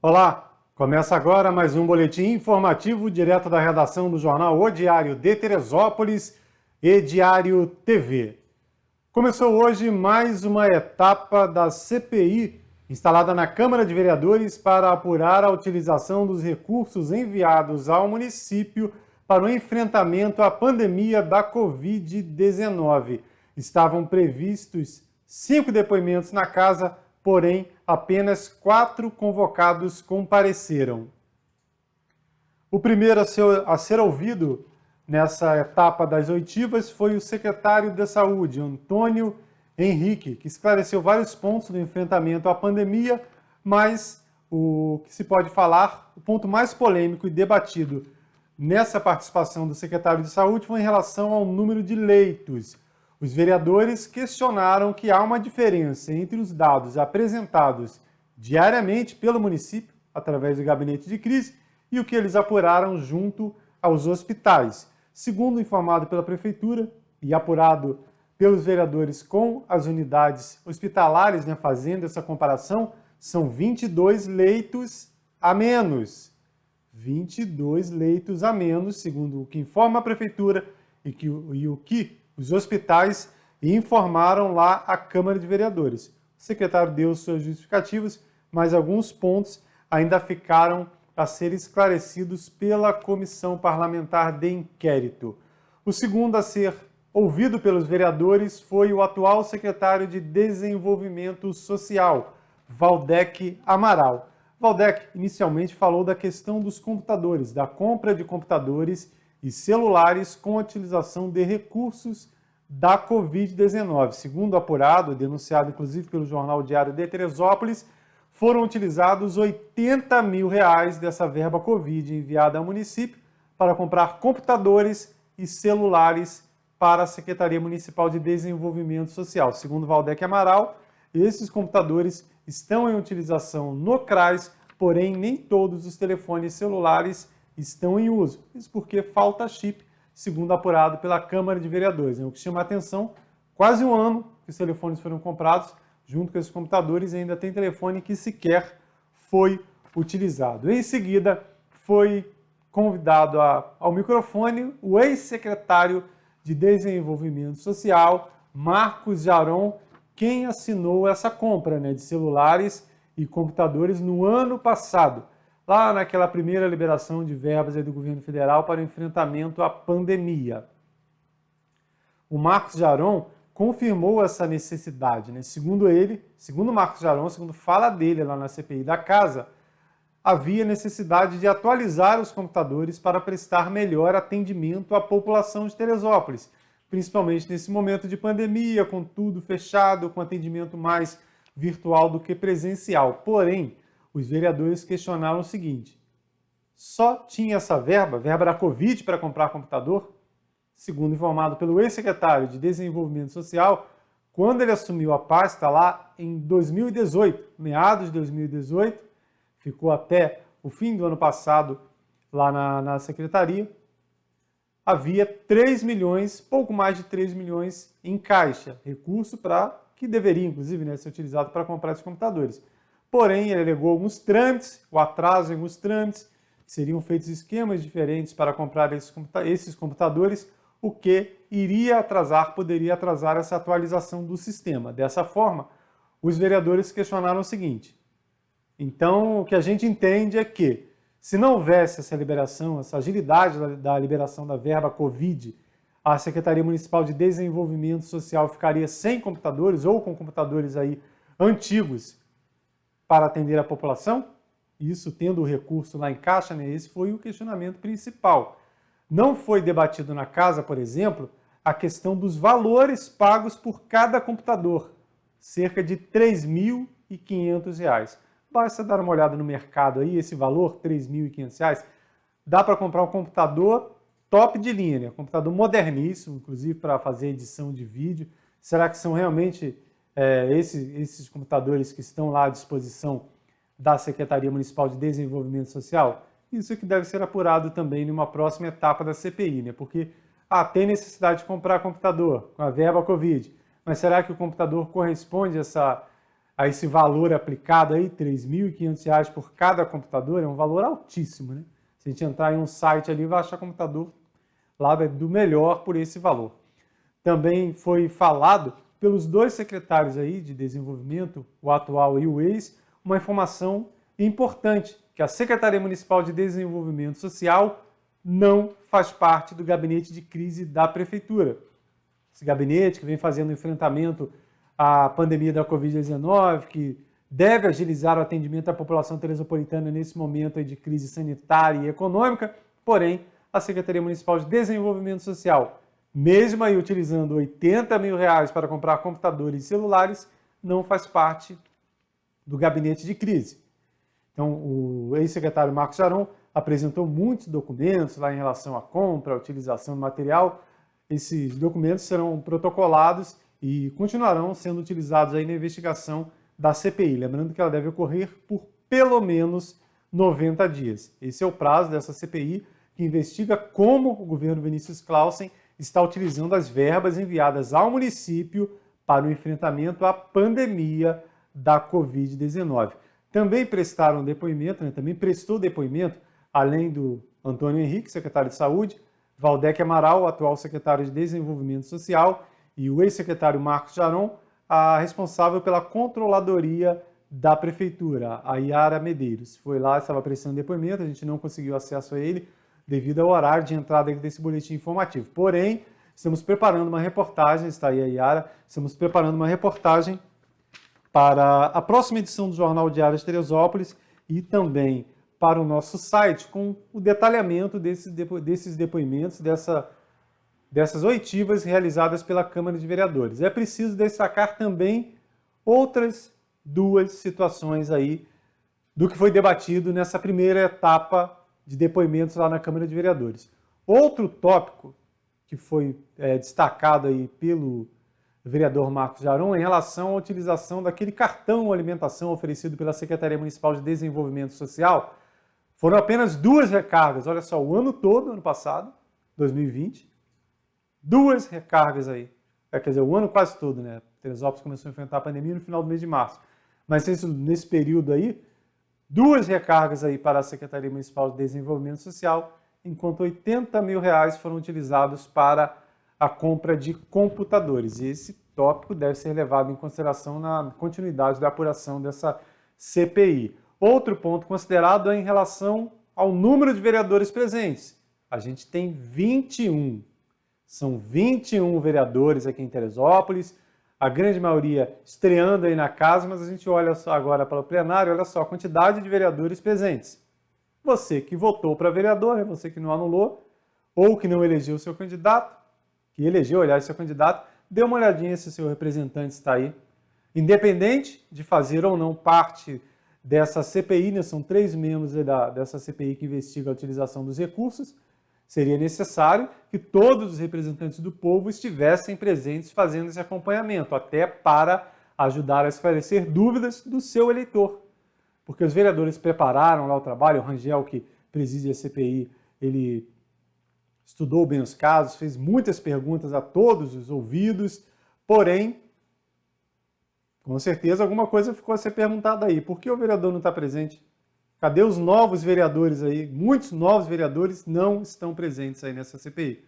Olá, começa agora mais um boletim informativo direto da redação do jornal O Diário de Teresópolis e Diário TV. Começou hoje mais uma etapa da CPI instalada na Câmara de Vereadores para apurar a utilização dos recursos enviados ao município para o enfrentamento à pandemia da Covid-19. Estavam previstos 5 depoimentos na casa, porém, apenas 4 convocados compareceram. O primeiro a ser ouvido nessa etapa das oitivas foi o secretário de Saúde, Antônio Henrique, que esclareceu vários pontos do enfrentamento à pandemia, mas o que se pode falar, o ponto mais polêmico e debatido nessa participação do secretário de Saúde foi em relação ao número de leitos. Os vereadores questionaram que há uma diferença entre os dados apresentados diariamente pelo município, através do gabinete de crise, e o que eles apuraram junto aos hospitais. Segundo informado pela Prefeitura e apurado pelos vereadores com as unidades hospitalares, fazendo essa comparação, são 22 leitos a menos. 22 leitos a menos, segundo o que informa a Prefeitura e o que os hospitais informaram lá à Câmara de Vereadores. O secretário deu suas justificativas, mas alguns pontos ainda ficaram a ser esclarecidos pela Comissão Parlamentar de Inquérito. O segundo a ser ouvido pelos vereadores foi o atual secretário de Desenvolvimento Social, Valdec Amaral. Valdec inicialmente falou da questão dos computadores, da compra de computadores e celulares com a utilização de recursos da Covid-19. Segundo apurado, denunciado inclusive pelo jornal Diário de Teresópolis, foram utilizados R$80 mil dessa verba Covid enviada ao município para comprar computadores e celulares para a Secretaria Municipal de Desenvolvimento Social. Segundo Valdec Amaral, esses computadores estão em utilização no CRAS, porém nem todos os telefones celulares estão em uso. Isso porque falta chip, segundo apurado pela Câmara de Vereadores. O que chama a atenção, quase um ano que os telefones foram comprados, junto com esses computadores, e ainda tem telefone que sequer foi utilizado. Em seguida, foi convidado ao microfone o ex-secretário de Desenvolvimento Social, Marcos Jaron, quem assinou essa compra de celulares e computadores no ano passado, lá naquela primeira liberação de verbas do governo federal para o enfrentamento à pandemia. O Marcos Jaron confirmou essa necessidade. Segundo ele, segundo Marcos Jaron, segundo fala dele lá na CPI da Casa, havia necessidade de atualizar os computadores para prestar melhor atendimento à população de Teresópolis, principalmente nesse momento de pandemia, com tudo fechado, com atendimento mais virtual do que presencial. Porém, os vereadores questionaram o seguinte: só tinha essa verba da Covid para comprar computador? Segundo informado pelo ex-secretário de Desenvolvimento Social, quando ele assumiu a pasta lá em 2018, meados de 2018, ficou até o fim do ano passado lá na secretaria, havia 3 milhões, pouco mais de 3 milhões em caixa, recurso que deveria, inclusive, ser utilizado para comprar esses computadores. Porém, ele alegou alguns trâmites, o atraso em alguns trâmites, que seriam feitos esquemas diferentes para comprar esses computadores, o que poderia atrasar essa atualização do sistema. Dessa forma, os vereadores questionaram o seguinte: então, o que a gente entende é que, se não houvesse essa liberação, essa agilidade da liberação da verba Covid, a Secretaria Municipal de Desenvolvimento Social ficaria sem computadores ou com computadores antigos para atender a população, isso tendo o recurso lá em caixa, esse foi o questionamento principal. Não foi debatido na casa, por exemplo, a questão dos valores pagos por cada computador, cerca de R$ 3.500. Basta dar uma olhada no mercado esse valor, R$ 3.500, dá para comprar um computador top de linha, computador moderníssimo, inclusive para fazer edição de vídeo. Será que são realmente esses computadores que estão lá à disposição da Secretaria Municipal de Desenvolvimento Social? Isso que deve ser apurado também numa próxima etapa da CPI, porque tem necessidade de comprar computador com a verba Covid, mas será que o computador corresponde a a esse valor aplicado aí, R$ 3.500 por cada computador, é um valor altíssimo, né? Se a gente entrar em um site ali, vai achar computador lá do melhor por esse valor. Também foi falado pelos dois secretários aí de desenvolvimento, o atual e o ex, uma informação importante, que a Secretaria Municipal de Desenvolvimento Social não faz parte do gabinete de crise da Prefeitura. Esse gabinete que vem fazendo enfrentamento à pandemia da Covid-19, que deve agilizar o atendimento à população teresopolitana nesse momento aí de crise sanitária e econômica, porém, a Secretaria Municipal de Desenvolvimento Social, mesmo aí utilizando R$80 mil para comprar computadores e celulares, não faz parte do gabinete de crise. Então, o ex-secretário Marcos Jaron apresentou muitos documentos lá em relação à compra, à utilização do material. Esses documentos serão protocolados e continuarão sendo utilizados aí na investigação da CPI. Lembrando que ela deve ocorrer por pelo menos 90 dias. Esse é o prazo dessa CPI, que investiga como o governo Vinícius Clausen está utilizando as verbas enviadas ao município para o enfrentamento à pandemia da Covid-19. Também prestaram depoimento, também prestou depoimento, além do Antônio Henrique, secretário de Saúde, Valdec Amaral, atual secretário de Desenvolvimento Social, e o ex-secretário Marcos Jaron, a responsável pela controladoria da Prefeitura, a Yara Medeiros. Foi lá, estava prestando depoimento, a gente não conseguiu acesso a ele devido ao horário de entrada desse boletim informativo. Porém, estamos preparando uma reportagem, está aí a Yara, estamos preparando uma reportagem para a próxima edição do Jornal Diário de Teresópolis e também para o nosso site, com o detalhamento desses depoimentos, dessas oitivas realizadas pela Câmara de Vereadores. É preciso destacar também outras duas situações aí do que foi debatido nessa primeira etapa de depoimentos lá na Câmara de Vereadores. Outro tópico que foi destacado aí pelo vereador Marcos Jaron em relação à utilização daquele cartão alimentação oferecido pela Secretaria Municipal de Desenvolvimento Social. Foram apenas 2 recargas, olha só, o ano todo, ano passado, 2020, 2 recargas aí. Quer dizer, o ano quase todo, né? Teresópolis começou a enfrentar a pandemia no final do mês de março. Mas nesse período aí, 2 recargas aí para a Secretaria Municipal de Desenvolvimento Social, enquanto R$80 mil foram utilizados para a compra de computadores. E esse tópico deve ser levado em consideração na continuidade da apuração dessa CPI. Outro ponto considerado é em relação ao número de vereadores presentes. A gente tem 21. São 21 vereadores aqui em Teresópolis, a grande maioria estreando aí na casa, mas a gente olha só agora para o plenário, olha só a quantidade de vereadores presentes. Você que votou para vereador, você que não anulou, ou que não elegeu o seu candidato, que elegeu, aliás, seu candidato, dê uma olhadinha se o seu representante está aí. Independente de fazer ou não parte dessa CPI, né, são 3 membros dessa CPI que investiga a utilização dos recursos, seria necessário que todos os representantes do povo estivessem presentes fazendo esse acompanhamento, até para ajudar a esclarecer dúvidas do seu eleitor. Porque os vereadores prepararam lá o trabalho, o Rangel, que preside a CPI, ele estudou bem os casos, fez muitas perguntas a todos os ouvidos, porém, com certeza alguma coisa ficou a ser perguntada aí. Por que o vereador não está presente? Cadê os novos vereadores aí? Muitos novos vereadores não estão presentes aí nessa CPI.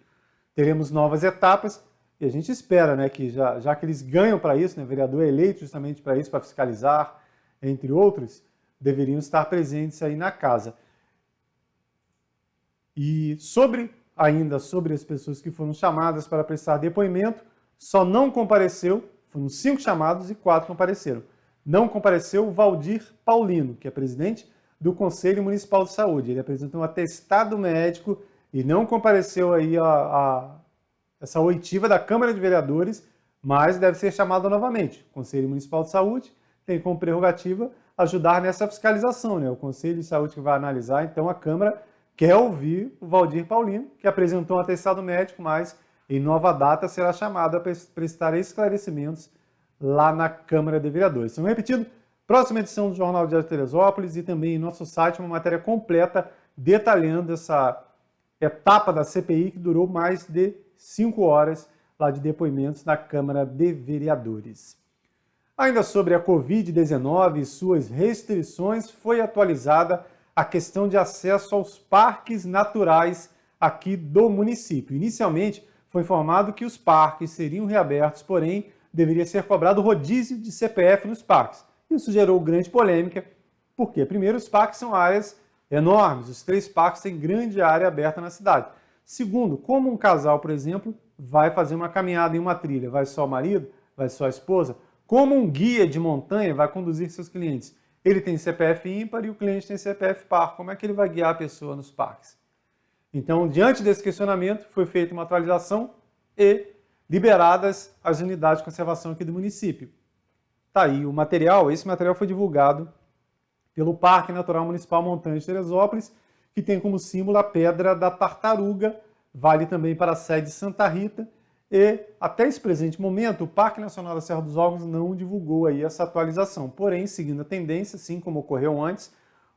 Teremos novas etapas e a gente espera, né, que já que eles ganham para isso, né, vereador é eleito justamente para isso, para fiscalizar, entre outros, deveriam estar presentes aí na casa. E ainda sobre as pessoas que foram chamadas para prestar depoimento, só não compareceu, foram 5 chamados e 4 compareceram. Não compareceu o Valdir Paulino, que é presidente do Conselho Municipal de Saúde. Ele apresentou um atestado médico e não compareceu aí essa oitiva da Câmara de Vereadores, mas deve ser chamado novamente. O Conselho Municipal de Saúde tem como prerrogativa ajudar nessa fiscalização, né? O Conselho de Saúde que vai analisar, então a Câmara quer ouvir o Valdir Paulino, que apresentou um atestado médico, mas em nova data será chamado a prestar esclarecimentos lá na Câmara de Vereadores. Então, repetido, próxima edição do Jornal Diário de Teresópolis e também em nosso site uma matéria completa detalhando essa etapa da CPI que durou mais de 5 horas lá de depoimentos na Câmara de Vereadores. Ainda sobre a Covid-19 e suas restrições, foi atualizada a questão de acesso aos parques naturais aqui do município. Inicialmente, foi informado que os parques seriam reabertos, porém, deveria ser cobrado rodízio de CPF nos parques. Isso gerou grande polêmica, porque, primeiro, os parques são áreas enormes, os 3 parques têm grande área aberta na cidade. Segundo, como um casal, por exemplo, vai fazer uma caminhada em uma trilha, vai só o marido, vai só a esposa, como um guia de montanha vai conduzir seus clientes? Ele tem CPF ímpar e o cliente tem CPF par. Como é que ele vai guiar a pessoa nos parques? Então, diante desse questionamento, foi feita uma atualização e liberadas as unidades de conservação aqui do município. Tá aí o material. Esse material foi divulgado pelo Parque Natural Municipal Montanha de Teresópolis, que tem como símbolo a Pedra da Tartaruga, vale também para a sede de Santa Rita, e até esse presente momento o Parque Nacional da Serra dos Órgãos não divulgou aí essa atualização. Porém, seguindo a tendência, assim como ocorreu antes,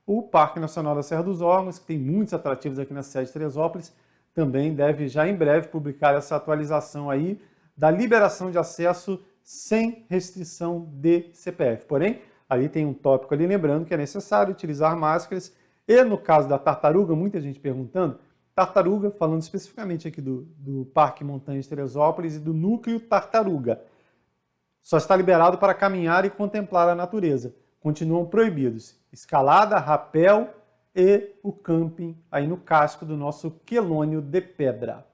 o Parque Nacional da Serra dos Órgãos, que tem muitos atrativos aqui na sede de Teresópolis, também deve já em breve publicar essa atualização aí da liberação de acesso sem restrição de CPF. Porém, ali tem um tópico ali lembrando que é necessário utilizar máscaras e no caso da tartaruga, muita gente perguntando, tartaruga, falando especificamente aqui do Parque Montanha de Teresópolis e do Núcleo Tartaruga, só está liberado para caminhar e contemplar a natureza. Continuam proibidos escalada, rapel e o camping aí no casco do nosso quelônio de pedra.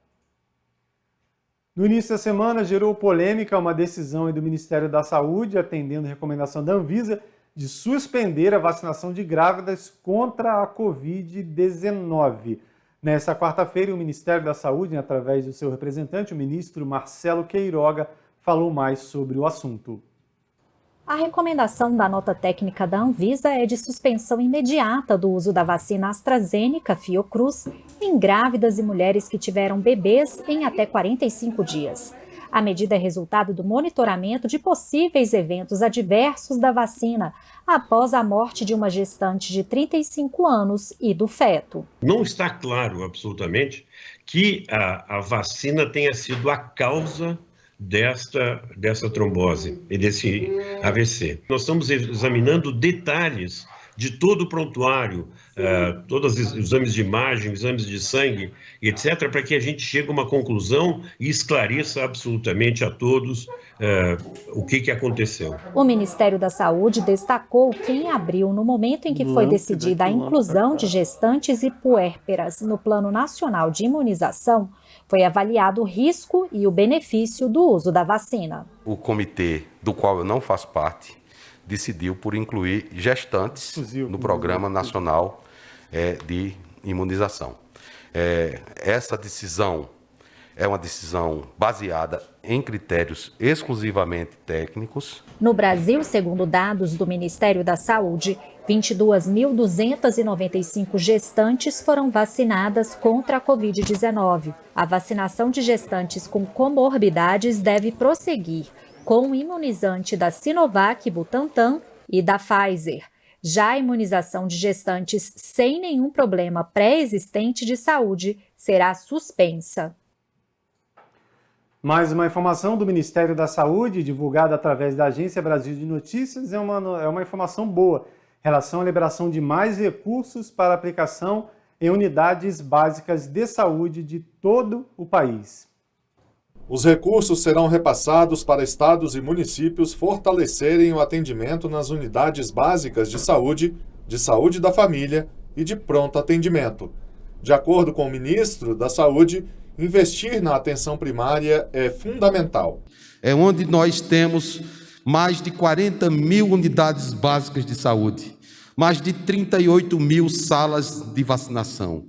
No início da semana gerou polêmica uma decisão do Ministério da Saúde, atendendo a recomendação da Anvisa, de suspender a vacinação de grávidas contra a Covid-19. Nessa quarta-feira, o Ministério da Saúde, através do seu representante, o ministro Marcelo Queiroga, falou mais sobre o assunto. A recomendação da nota técnica da Anvisa é de suspensão imediata do uso da vacina AstraZeneca Fiocruz em grávidas e mulheres que tiveram bebês em até 45 dias. A medida é resultado do monitoramento de possíveis eventos adversos da vacina após a morte de uma gestante de 35 anos e do feto. Não está claro absolutamente que a vacina tenha sido a causa dessa trombose e desse AVC. Nós estamos examinando detalhes de todo o prontuário, todos os exames de imagem, exames de sangue, etc., para que a gente chegue a uma conclusão e esclareça absolutamente a todos o que aconteceu. O Ministério da Saúde destacou que em abril, no momento em que foi decidida a inclusão de gestantes e puérperas no Plano Nacional de Imunização, foi avaliado o risco e o benefício do uso da vacina. O comitê, do qual eu não faço parte, decidiu por incluir gestantes no Programa Nacional de Imunização. Essa decisão é uma decisão baseada em critérios exclusivamente técnicos. No Brasil, segundo dados do Ministério da Saúde, 22.295 gestantes foram vacinadas contra a Covid-19. A vacinação de gestantes com comorbidades deve prosseguir com o imunizante da Sinovac Butantan e da Pfizer. Já a imunização de gestantes sem nenhum problema pré-existente de saúde será suspensa. Mais uma informação do Ministério da Saúde, divulgada através da Agência Brasil de Notícias, é uma informação boa em relação à liberação de mais recursos para aplicação em unidades básicas de saúde de todo o país. Os recursos serão repassados para estados e municípios fortalecerem o atendimento nas unidades básicas de saúde da família e de pronto atendimento. De acordo com o ministro da Saúde, investir na atenção primária é fundamental. É onde nós temos mais de 40 mil unidades básicas de saúde, mais de 38 mil salas de vacinação,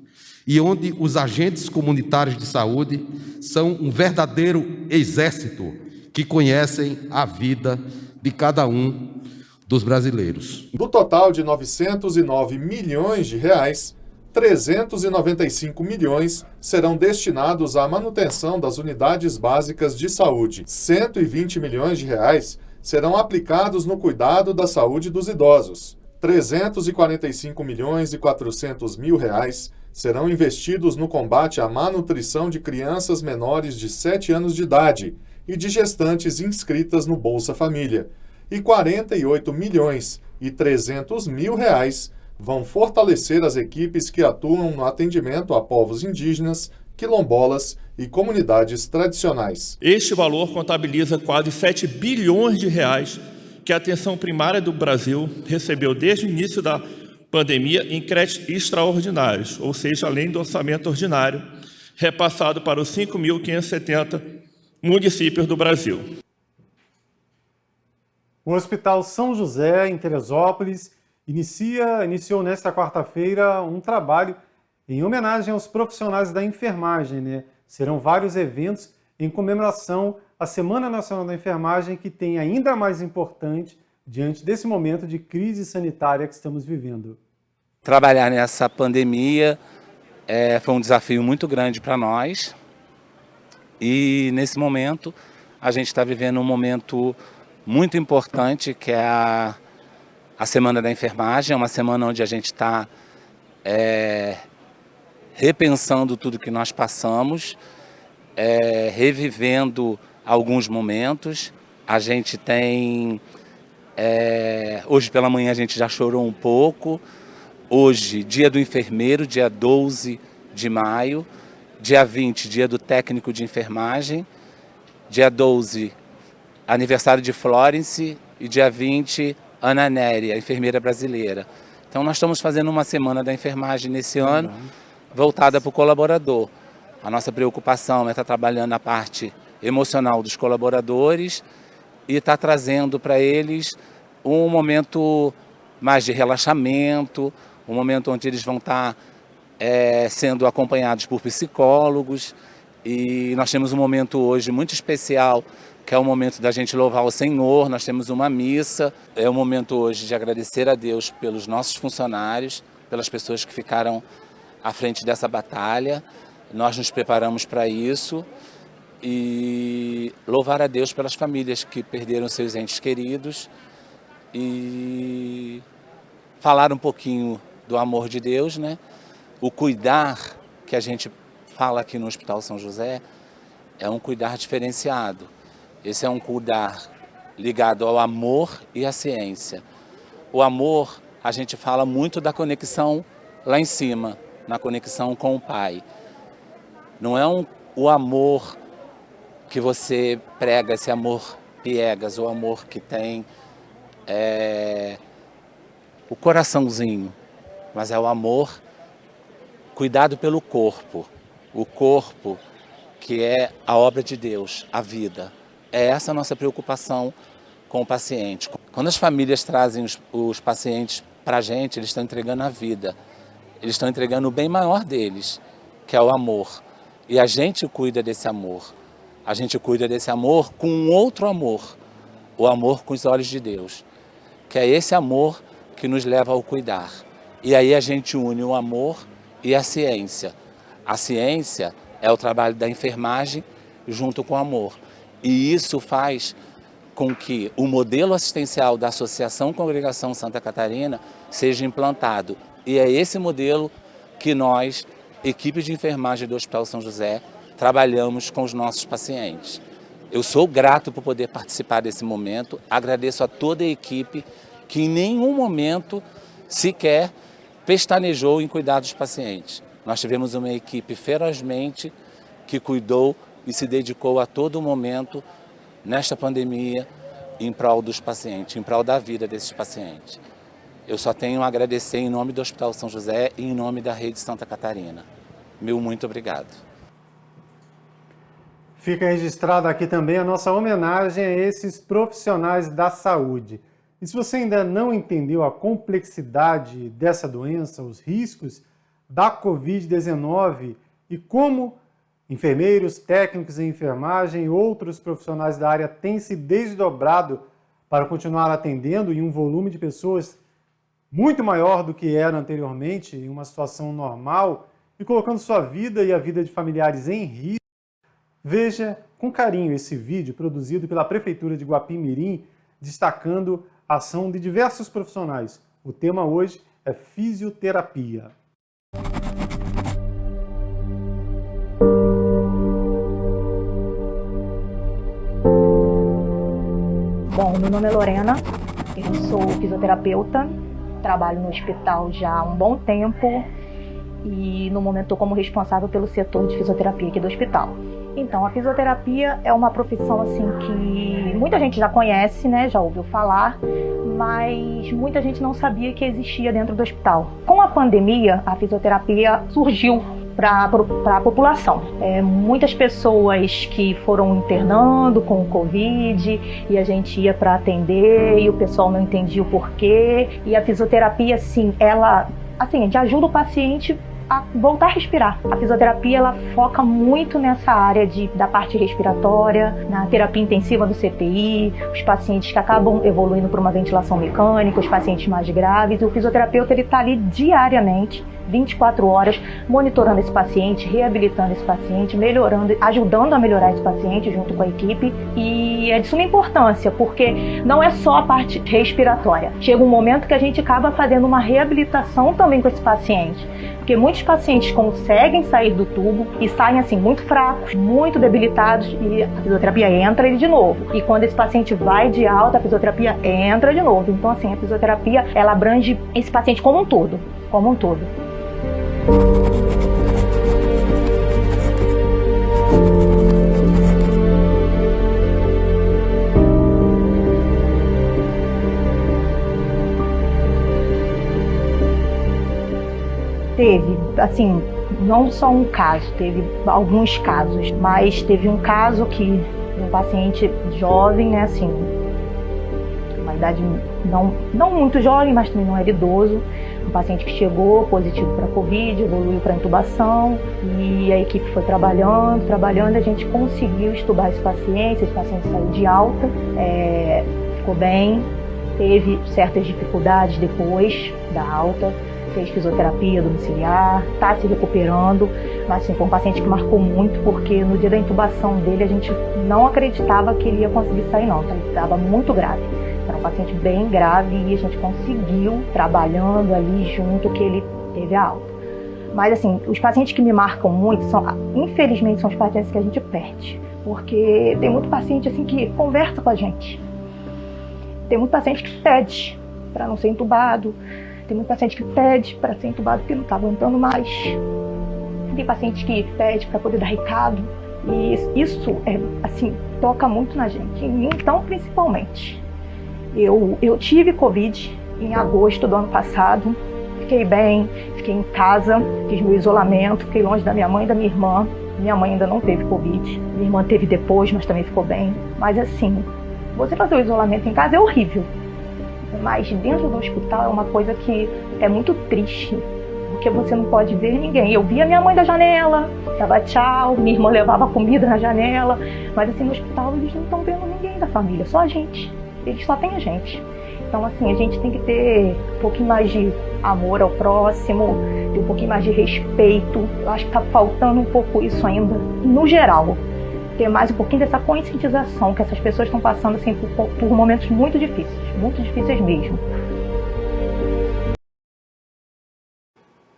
e onde os agentes comunitários de saúde são um verdadeiro exército que conhecem a vida de cada um dos brasileiros. Do total de 909 milhões de reais, 395 milhões serão destinados à manutenção das unidades básicas de saúde. 120 milhões de reais serão aplicados no cuidado da saúde dos idosos. 345 milhões e 400 mil reais serão investidos no combate à má nutrição de crianças menores de 7 anos de idade e de gestantes inscritas no Bolsa Família. e R$ 48.300.000 vão fortalecer as equipes que atuam no atendimento a povos indígenas, quilombolas e comunidades tradicionais. Este valor contabiliza quase 7 bilhões de reais que a atenção primária do Brasil recebeu desde o início da pandemia em créditos extraordinários, ou seja, além do orçamento ordinário, repassado para os 5.570 municípios do Brasil. O Hospital São José, em Teresópolis, iniciou nesta quarta-feira um trabalho em homenagem aos profissionais da enfermagem, né? Serão vários eventos em comemoração à Semana Nacional da Enfermagem, que tem ainda mais importante diante desse momento de crise sanitária que estamos vivendo. Trabalhar nessa pandemia foi um desafio muito grande para nós e nesse momento a gente está vivendo um momento muito importante, que é a Semana da Enfermagem. É uma semana onde a gente está repensando tudo que nós passamos, revivendo alguns momentos. A gente tem... hoje pela manhã a gente já chorou um pouco. Hoje, dia do enfermeiro, dia 12 de maio. Dia 20, dia do técnico de enfermagem. Dia 12, aniversário de Florence. E dia 20, Ana Nery, a enfermeira brasileira. Então nós estamos fazendo uma semana da enfermagem nesse ano, voltada para o colaborador. A nossa preocupação é estar trabalhando a parte emocional dos colaboradores e estar trazendo para eles um momento mais de relaxamento, um momento onde eles vão estar sendo acompanhados por psicólogos. E nós temos um momento hoje muito especial, que é o momento da gente louvar o Senhor. Nós temos uma missa. É o momento hoje de agradecer a Deus pelos nossos funcionários, pelas pessoas que ficaram à frente dessa batalha. Nós nos preparamos para isso e louvar a Deus pelas famílias que perderam seus entes queridos e falar um pouquinho do amor de Deus, né? O cuidar que a gente fala aqui no Hospital São José é um cuidar diferenciado. Esse é um cuidar ligado ao amor e à ciência. O amor, a gente fala muito da conexão lá em cima, na conexão com o Pai. Não é o amor que você prega, esse amor piegas, o amor que tem o coraçãozinho, mas é o amor cuidado pelo corpo. O corpo que é a obra de Deus, a vida. É essa a nossa preocupação com o paciente. Quando as famílias trazem os pacientes para a gente, eles estão entregando a vida. Eles estão entregando o bem maior deles, que é o amor. E a gente cuida desse amor. A gente cuida desse amor com um outro amor. O amor com os olhos de Deus. Que é esse amor que nos leva ao cuidar. E aí a gente une o amor e a ciência. A ciência é o trabalho da enfermagem junto com o amor. E isso faz com que o modelo assistencial da Associação Congregação Santa Catarina seja implantado. E é esse modelo que nós, equipe de enfermagem do Hospital São José, trabalhamos com os nossos pacientes. Eu sou grato por poder participar desse momento, agradeço a toda a equipe que em nenhum momento sequer pestanejou em cuidar dos pacientes. Nós tivemos uma equipe ferozmente que cuidou e se dedicou a todo momento nesta pandemia em prol dos pacientes, em prol da vida desses pacientes. Eu só tenho a agradecer em nome do Hospital São José e em nome da Rede Santa Catarina. Meu muito obrigado. Fica registrada aqui também a nossa homenagem a esses profissionais da saúde. E se você ainda não entendeu a complexidade dessa doença, os riscos da Covid-19 e como enfermeiros, técnicos em enfermagem e outros profissionais da área têm se desdobrado para continuar atendendo em um volume de pessoas muito maior do que era anteriormente, em uma situação normal, e colocando sua vida e a vida de familiares em risco. Veja com carinho esse vídeo produzido pela Prefeitura de Guapimirim, destacando a ação de diversos profissionais. O tema hoje é fisioterapia. Bom, Meu nome é Lorena, eu sou fisioterapeuta, trabalho no hospital já há um bom tempo e no momento estou como responsável pelo setor de fisioterapia aqui do hospital. Então, a fisioterapia é uma profissão assim que muita gente já conhece, né? Já ouviu falar, mas muita gente não sabia que existia dentro do hospital. Com a pandemia, a fisioterapia surgiu para a população. Muitas pessoas que foram internando com o Covid e a gente ia para atender e o pessoal não entendia o porquê. E a fisioterapia, sim, ela ajuda o paciente a voltar a respirar. A fisioterapia ela foca muito nessa área da parte respiratória, na terapia intensiva do CTI, os pacientes que acabam evoluindo para uma ventilação mecânica, os pacientes mais graves. E o fisioterapeuta ele está ali diariamente, 24 horas, monitorando esse paciente, reabilitando esse paciente, melhorando, ajudando a melhorar esse paciente junto com a equipe. E é de suma importância, porque não é só a parte respiratória. Chega um momento que a gente acaba fazendo uma reabilitação também com esse paciente. Porque muitos pacientes conseguem sair do tubo e saem assim muito fracos, muito debilitados e a fisioterapia entra ele de novo. E quando esse paciente vai de alta, a fisioterapia entra de novo. Então assim, a fisioterapia ela abrange esse paciente como um todo, Teve, assim, não só um caso, teve alguns casos, mas teve um caso que um paciente jovem, né, assim, uma idade não muito jovem, mas também não era idoso, um paciente que chegou positivo para Covid, evoluiu para intubação e a equipe foi trabalhando, a gente conseguiu extubar esse paciente saiu de alta, ficou bem, teve certas dificuldades depois da alta, fez fisioterapia domiciliar, está se recuperando, mas assim, foi um paciente que marcou muito, porque no dia da intubação dele a gente não acreditava que ele ia conseguir sair não, ele estava muito grave, era um paciente bem grave e a gente conseguiu, trabalhando ali junto, que ele teve a alta. Mas assim, os pacientes que me marcam muito, infelizmente, são os pacientes que a gente perde, porque tem muito paciente assim que conversa com a gente, tem muito paciente que pede para não ser entubado, tem muito paciente que pede para ser entubado porque não está aguentando mais. Tem paciente que pede para poder dar recado. E isso, assim, toca muito na gente. Em mim, então, principalmente. Eu tive Covid em agosto do ano passado. Fiquei bem, fiquei em casa, fiz meu isolamento, fiquei longe da minha mãe e da minha irmã. Minha mãe ainda não teve Covid. Minha irmã teve depois, mas também ficou bem. Mas assim, você fazer o isolamento em casa é horrível. Mas dentro do hospital é uma coisa que é muito triste, porque você não pode ver ninguém. Eu via minha mãe da janela, dava tchau, minha irmã levava comida na janela, mas assim, no hospital eles não estão vendo ninguém da família, só a gente. Eles só têm a gente. Então assim, a gente tem que ter um pouquinho mais de amor ao próximo, ter um pouquinho mais de respeito. Eu acho que está faltando um pouco isso ainda, no geral. Ter mais um pouquinho dessa conscientização que essas pessoas estão passando assim, por momentos muito difíceis mesmo.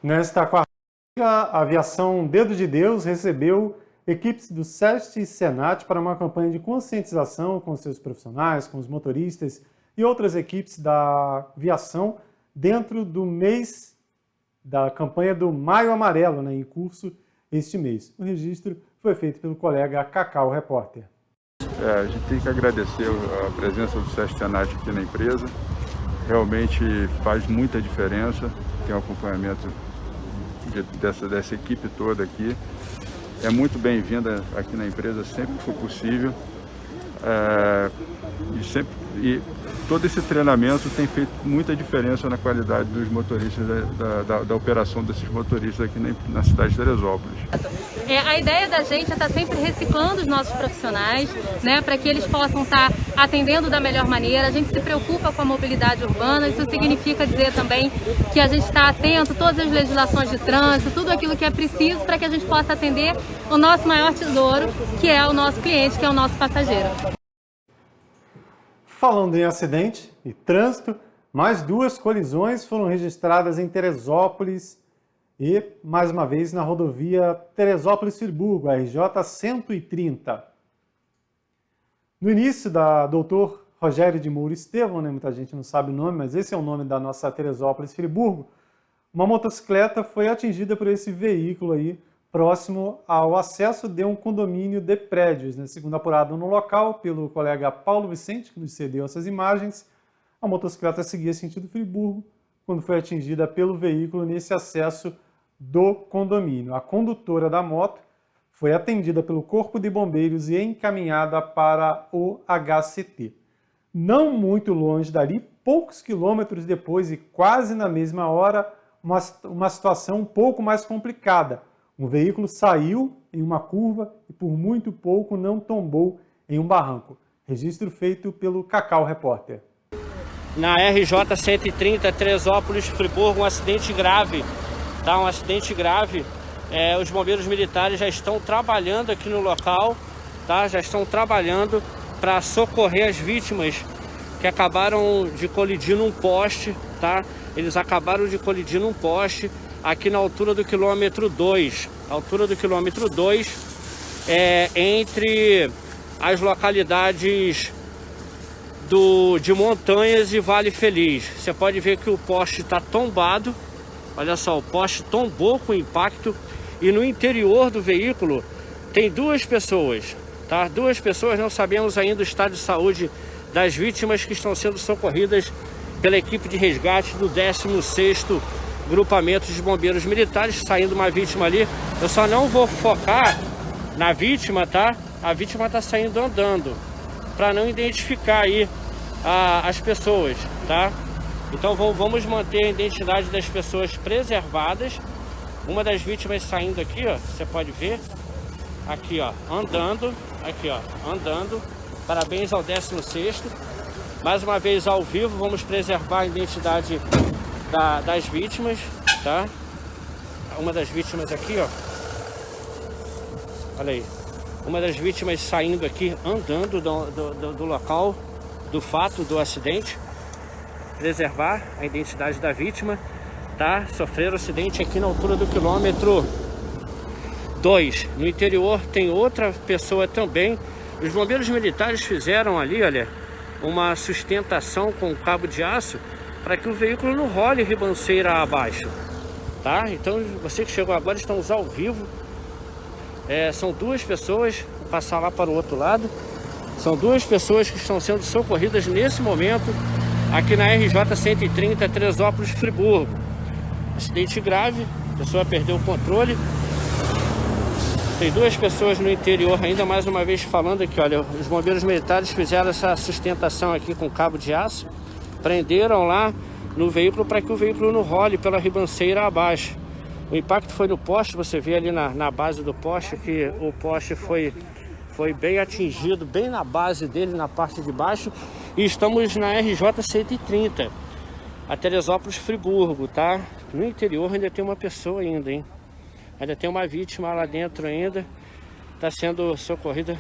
Nesta quarta-feira, a aviação Dedo de Deus recebeu equipes do SEST e SENAT para uma campanha de conscientização com seus profissionais, com os motoristas e outras equipes da aviação dentro do mês da campanha do Maio Amarelo, né, em curso este mês. O registro foi feito pelo colega Cacau Repórter. A gente tem que agradecer a presença do SEST SENAT aqui na empresa. Realmente faz muita diferença, tem um acompanhamento dessa equipe toda aqui. É muito bem-vinda aqui na empresa sempre que for possível. E todo esse treinamento tem feito muita diferença na qualidade dos motoristas, da operação desses motoristas aqui na cidade de Teresópolis. A ideia da gente é estar sempre reciclando os nossos profissionais, né, para que eles possam estar atendendo da melhor maneira. A gente se preocupa com a mobilidade urbana, isso significa dizer também que a gente está atento a todas as legislações de trânsito, tudo aquilo que é preciso para que a gente possa atender o nosso maior tesouro, que é o nosso cliente, que é o nosso passageiro. Falando em acidente e trânsito, mais 2 colisões foram registradas em Teresópolis e, mais uma vez, na rodovia Teresópolis-Friburgo, RJ 130. No início da Doutor Rogério de Moura Estevão, né? Muita gente não sabe o nome, mas esse é o nome da nossa Teresópolis Friburgo. Uma motocicleta foi atingida por esse veículo aí, próximo ao acesso de um condomínio de prédios, né? Segundo apurado no local pelo colega Paulo Vicente, que nos cedeu essas imagens, a motocicleta seguia sentido Friburgo quando foi atingida pelo veículo nesse acesso do condomínio. A condutora da moto foi atendida pelo Corpo de Bombeiros e encaminhada para o HCT. Não muito longe dali, poucos quilômetros depois e quase na mesma hora, uma situação um pouco mais complicada. Um veículo saiu em uma curva e por muito pouco não tombou em um barranco. Registro feito pelo Cacau Repórter. Na RJ 130, Teresópolis, Friburgo, um acidente grave. Tá? Um acidente grave. Os bombeiros militares já estão trabalhando aqui no local, tá? Já estão trabalhando para socorrer as vítimas que acabaram de colidir num poste, tá? Eles acabaram de colidir num poste aqui na altura do quilômetro 2. A altura do quilômetro 2 entre as localidades de Montanhas e Vale Feliz. Você pode ver que o poste está tombado. Olha só, o poste tombou com impacto e no interior do veículo tem duas pessoas, tá? Duas pessoas, não sabemos ainda o estado de saúde das vítimas que estão sendo socorridas pela equipe de resgate do 16º Grupamento de Bombeiros Militares, saindo uma vítima ali. Eu só não vou focar na vítima, tá? A vítima está saindo andando, para não identificar aí as pessoas, tá? Então vamos manter a identidade das pessoas preservadas. Uma das vítimas saindo aqui, ó, você pode ver, aqui ó, andando, aqui ó, andando. Parabéns ao 16º. Mais uma vez ao vivo, vamos preservar a identidade das vítimas, tá? Uma das vítimas aqui, ó, olha aí, uma das vítimas saindo aqui, andando do local do fato do acidente. Preservar a identidade da vítima, tá? Sofreram acidente aqui na altura do quilômetro 2. No interior tem outra pessoa também. Os bombeiros militares fizeram ali, olha, uma sustentação com cabo de aço para que o veículo não role ribanceira abaixo, tá? Então você que chegou agora, estamos ao vivo. São duas pessoas, vou passar lá para o outro lado. São duas pessoas que estão sendo socorridas nesse momento aqui na RJ 130, Teresópolis, Friburgo. Acidente grave, a pessoa perdeu o controle. Tem duas pessoas no interior ainda, mais uma vez falando aqui, olha, os bombeiros militares fizeram essa sustentação aqui com cabo de aço, prenderam lá no veículo para que o veículo não role pela ribanceira abaixo. O impacto foi no poste, você vê ali na base do poste que o poste foi bem atingido, bem na base dele, na parte de baixo. E estamos na RJ 130, a Teresópolis, Friburgo, tá? No interior ainda tem uma pessoa ainda, hein? Ainda tem uma vítima lá dentro ainda, está sendo socorrida.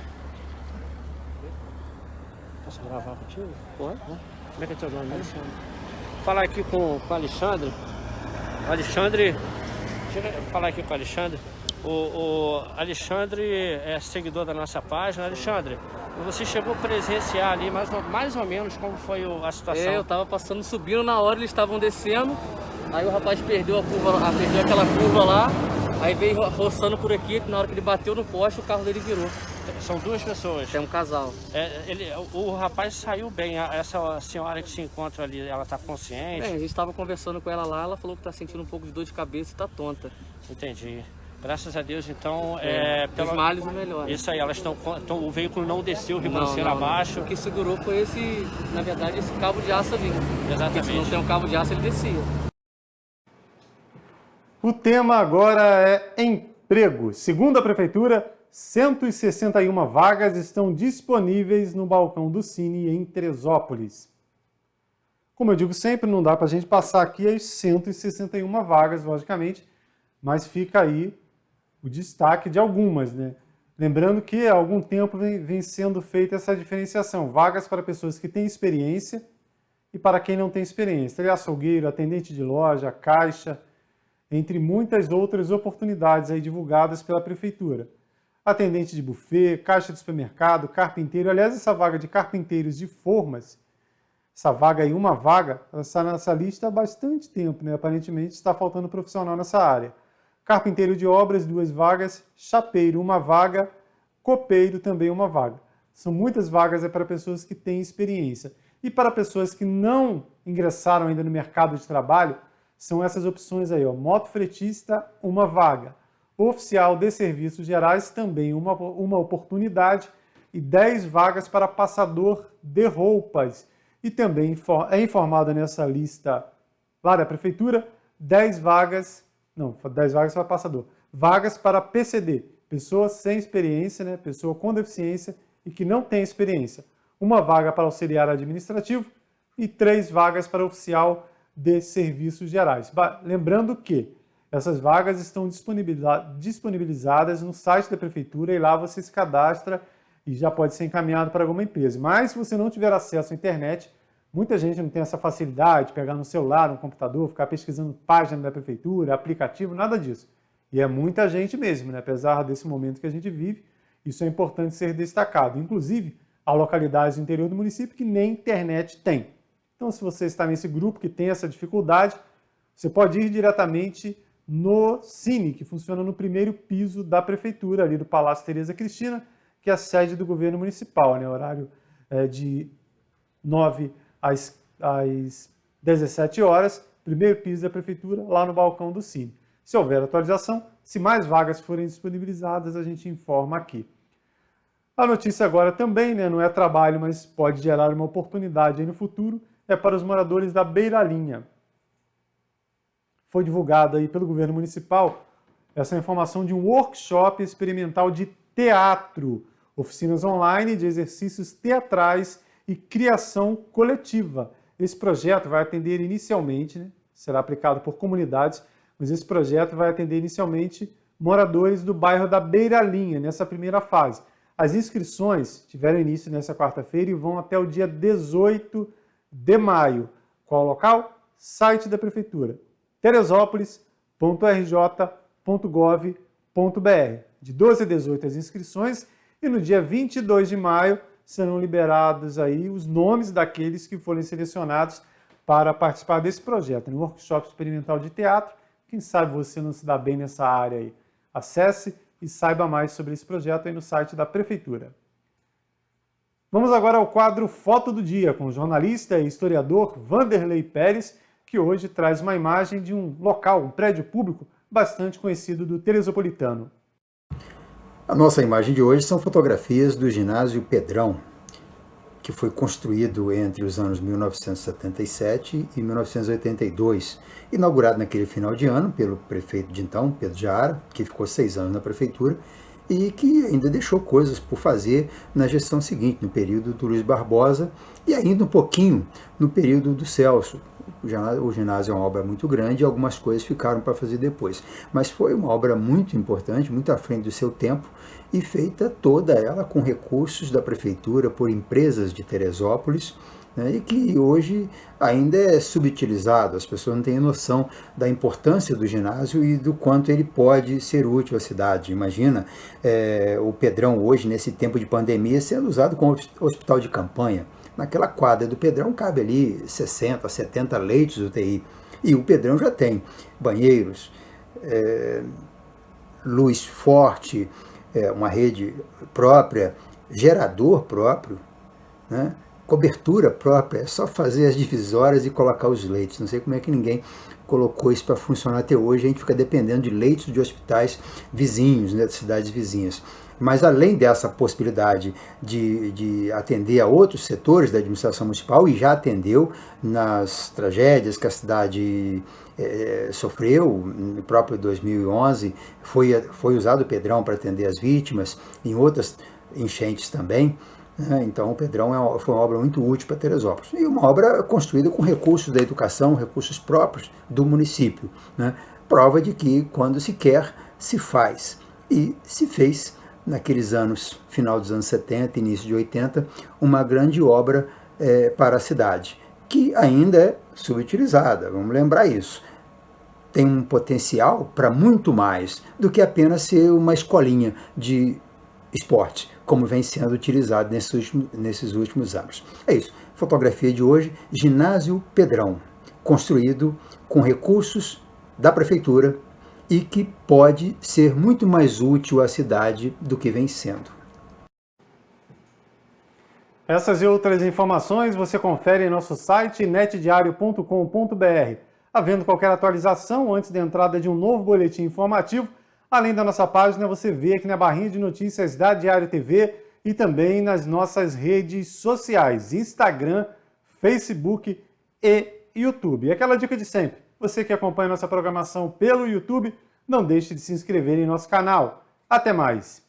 Posso gravar contigo? Pode. Como é que é teu nome? Alexandre. Vou falar aqui com o Alexandre. O Alexandre, deixa eu falar aqui com o Alexandre. O Alexandre é seguidor da nossa página. Alexandre, você chegou a presenciar ali mais ou menos como foi a situação? Eu tava passando, subindo na hora, eles estavam descendo. Aí o rapaz perdeu perdeu aquela curva lá. Aí veio roçando por aqui, na hora que ele bateu no poste, o carro dele virou. São duas pessoas. É um casal. O rapaz saiu bem. Essa senhora que se encontra ali, ela tá consciente? Bem, a gente estava conversando com ela lá, ela falou que tá sentindo um pouco de dor de cabeça e tá tonta. Entendi. Graças a Deus, então, dos males o melhor. Isso aí, elas estão, o veículo não desceu ribanceira abaixo. O que segurou foi na verdade, esse cabo de aço ali. Exatamente. Porque se não tem um cabo de aço, ele descia. O tema agora é emprego. Segundo a Prefeitura, 161 vagas estão disponíveis no balcão do Cine em Teresópolis. Como eu digo sempre, não dá para a gente passar aqui as 161 vagas, logicamente, mas fica aí o destaque de algumas, né? Lembrando que há algum tempo vem sendo feita essa diferenciação. Vagas para pessoas que têm experiência e para quem não tem experiência. Ele é açougueiro, atendente de loja, caixa, entre muitas outras oportunidades aí divulgadas pela Prefeitura. atendente de buffet, caixa de supermercado, carpinteiro. Aliás, essa vaga de carpinteiros de formas, essa vaga aí, uma vaga, ela está nessa lista há bastante tempo, né? Aparentemente está faltando profissional nessa área. Carpinteiro de obras, 2 vagas, chapeiro, 1 vaga, copeiro, também 1 vaga. São muitas vagas para pessoas que têm experiência. E para pessoas que não ingressaram ainda no mercado de trabalho, são essas opções aí, ó, motofretista, 1 vaga. Oficial de serviços gerais, também uma oportunidade, e 10 vagas para passador de roupas. E também é informada nessa lista lá da prefeitura, 10 vagas para passador, vagas para PCD, pessoa sem experiência, né, pessoa com deficiência e que não tem experiência. 1 vaga para auxiliar administrativo e 3 vagas para oficial de serviços gerais. Lembrando que essas vagas estão disponibilizadas no site da prefeitura e lá você se cadastra e já pode ser encaminhado para alguma empresa. Mas se você não tiver acesso à internet, muita gente não tem essa facilidade de pegar no celular, no computador, ficar pesquisando página da prefeitura, aplicativo, nada disso. E é muita gente mesmo, né? Apesar desse momento que a gente vive, isso é importante ser destacado. Inclusive, há localidades no interior do município que nem internet tem. Então, se você está nesse grupo que tem essa dificuldade, você pode ir diretamente no Cine, que funciona no primeiro piso da prefeitura, ali do Palácio Tereza Cristina, que é a sede do governo municipal, né? Horário de 9 às 17 horas, primeiro piso da prefeitura, lá no balcão do Cine. Se houver atualização, se mais vagas forem disponibilizadas, a gente informa aqui. A notícia agora também, né, não é trabalho, mas pode gerar uma oportunidade aí no futuro, é para os moradores da Beira-Linha. Foi divulgada aí pelo governo municipal essa informação de um workshop experimental de teatro, oficinas online de exercícios teatrais e criação coletiva. Esse projeto vai atender inicialmente, né, será aplicado por comunidades, mas esse projeto vai atender inicialmente moradores do bairro da Beira-Linha, nessa primeira fase. As inscrições tiveram início nessa quarta-feira e vão até o dia 18 de maio. Qual o local? Site da prefeitura, teresópolis.rj.gov.br. De 12 a 18 as inscrições e no dia 22 de maio serão liberados aí os nomes daqueles que forem selecionados para participar desse projeto, um workshop experimental de teatro. Quem sabe você não se dá bem nessa área aí. Acesse e saiba mais sobre esse projeto aí no site da prefeitura. Vamos agora ao quadro Foto do Dia, com o jornalista e historiador Vanderlei Pérez, que hoje traz uma imagem de um local, um prédio público bastante conhecido do Teresopolitano. A nossa imagem de hoje são fotografias do ginásio Pedrão, que foi construído entre os anos 1977 e 1982, inaugurado naquele final de ano pelo prefeito de então, Pedro Jara, que ficou 6 anos na prefeitura, e que ainda deixou coisas por fazer na gestão seguinte, no período do Luiz Barbosa, e ainda um pouquinho no período do Celso. O ginásio é uma obra muito grande e algumas coisas ficaram para fazer depois. Mas foi uma obra muito importante, muito à frente do seu tempo, e feita toda ela com recursos da prefeitura por empresas de Teresópolis, né, e que hoje ainda é subutilizado. As pessoas não têm noção da importância do ginásio e do quanto ele pode ser útil à cidade. Imagina o Pedrão hoje, nesse tempo de pandemia, sendo usado como hospital de campanha. Naquela quadra do Pedrão cabe ali 60, 70 leitos UTI. E o Pedrão já tem banheiros, luz forte, uma rede própria, gerador próprio, né? Cobertura própria. É só fazer as divisórias e colocar os leitos. Não sei como é que ninguém colocou isso para funcionar até hoje. A gente fica dependendo de leitos de hospitais vizinhos, né, de cidades vizinhas. Mas além dessa possibilidade de atender a outros setores da administração municipal, e já atendeu nas tragédias que a cidade sofreu, no próprio 2011, foi usado o Pedrão para atender as vítimas, em outras enchentes também. Então o Pedrão foi uma obra muito útil para Teresópolis. E uma obra construída com recursos da educação, recursos próprios do município, né? Prova de que quando se quer, se faz. E se fez naqueles anos, final dos anos 70, início de 80, uma grande obra para a cidade, que ainda é subutilizada, vamos lembrar isso. Tem um potencial para muito mais do que apenas ser uma escolinha de esporte, como vem sendo utilizado nesses últimos anos. É isso. Fotografia de hoje, Ginásio Pedrão, construído com recursos da prefeitura e que pode ser muito mais útil à cidade do que vem sendo. Essas e outras informações você confere em nosso site netdiario.com.br. Havendo qualquer atualização antes da entrada de um novo boletim informativo, além da nossa página, você vê aqui na barrinha de notícias da Diário TV e também nas nossas redes sociais, Instagram, Facebook e YouTube. E aquela dica de sempre, você que acompanha nossa programação pelo YouTube, não deixe de se inscrever em nosso canal. Até mais!